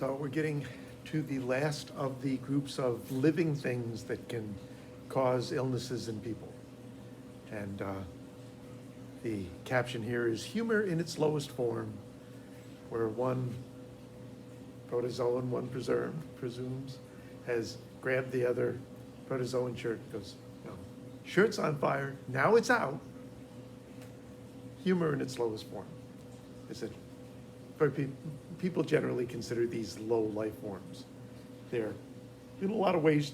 So we're getting to the last of the groups of living things that can cause illnesses in people. And the caption here is humor in its lowest form, where one protozoan, one presumes, has grabbed the other protozoan shirt and goes, no, shirt's on fire, now it's out. Humor in its lowest form. Is it? People generally consider these low life forms. They're in a lot of ways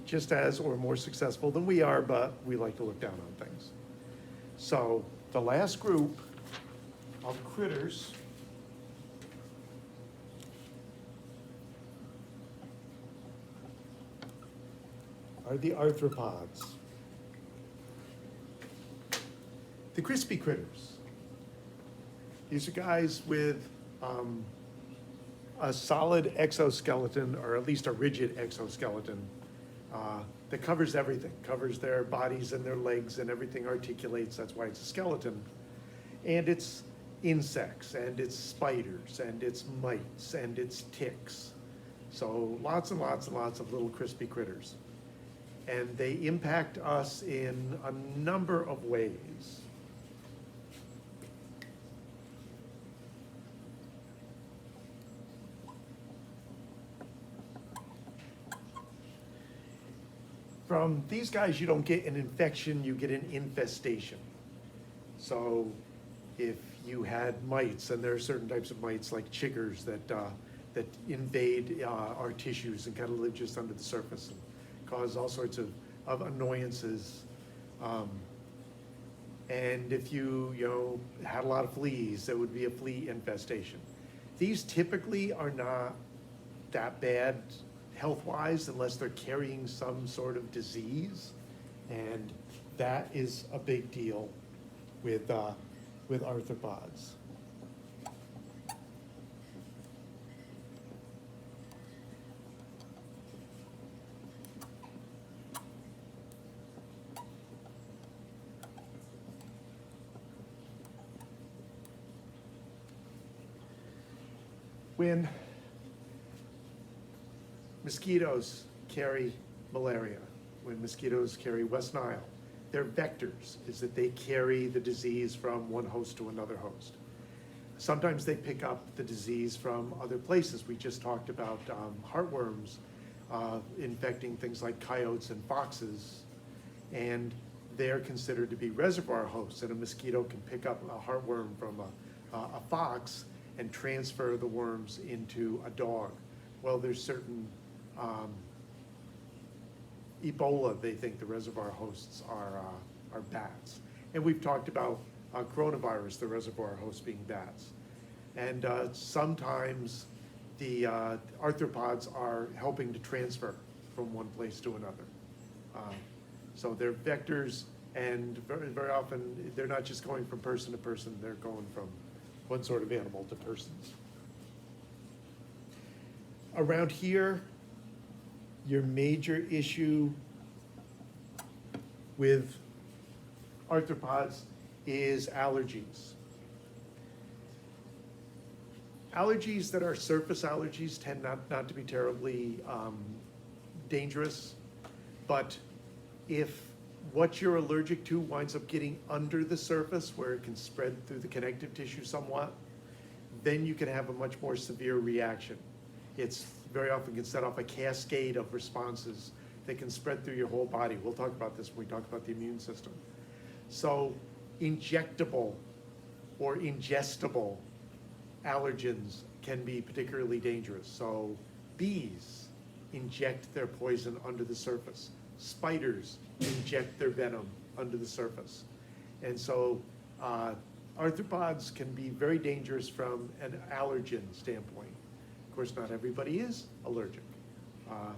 just as or more successful than we are, but we like to look down on things. So the last group of critters are the arthropods. The crispy critters. These are guys with a solid exoskeleton, or at least a rigid exoskeleton, that covers everything, covers their bodies and their legs, and everything articulates. That's why it's a skeleton. And it's insects, and it's spiders, and it's mites, and it's ticks. So lots and lots and lots of little crispy critters. And they impact us in a number of ways. From these guys, you don't get an infection, you get an infestation. So if you had mites, and there are certain types of mites like chiggers that invade our tissues and kind of live just under the surface and cause all sorts of annoyances. And if you had a lot of fleas, there would be a flea infestation. These typically are not that bad health-wise unless they're carrying some sort of disease, and that is a big deal with arthropods. When mosquitoes carry malaria, when mosquitoes carry West Nile, they're vectors, is that they carry the disease from one host to another host. Sometimes they pick up the disease from other places. We just talked about heartworms infecting things like coyotes and foxes, and they're considered to be reservoir hosts, and a mosquito can pick up a heartworm from a fox and transfer the worms into a dog. Well, there's certain Ebola, they think the reservoir hosts are bats. And we've talked about coronavirus, the reservoir host being bats. And sometimes the arthropods are helping to transfer from one place to another. So they're vectors, and very often they're not just going from person to person, they're going from one sort of animal to persons. Around here, your major issue with arthropods is allergies. Allergies that are surface allergies tend not to be terribly dangerous, but if what you're allergic to winds up getting under the surface where it can spread through the connective tissue somewhat, then you can have a much more severe reaction. It's very often can set off a cascade of responses that can spread through your whole body. We'll talk about this when we talk about the immune system. So injectable or ingestible allergens can be particularly dangerous. So bees inject their poison under the surface. Spiders inject their venom under the surface. And so arthropods can be very dangerous from an allergen standpoint. Of course, not everybody is allergic. You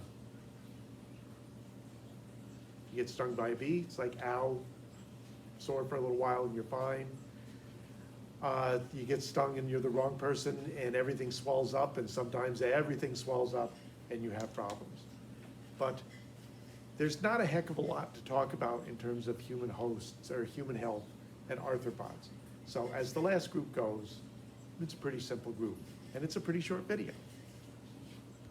get stung by a bee, it's like, ow, sore for a little while and you're fine. You get stung and you're the wrong person and everything swells up, and sometimes everything swells up and you have problems. But there's not a heck of a lot to talk about in terms of human hosts or human health and arthropods. So as the last group goes, it's a pretty simple group, and it's a pretty short video.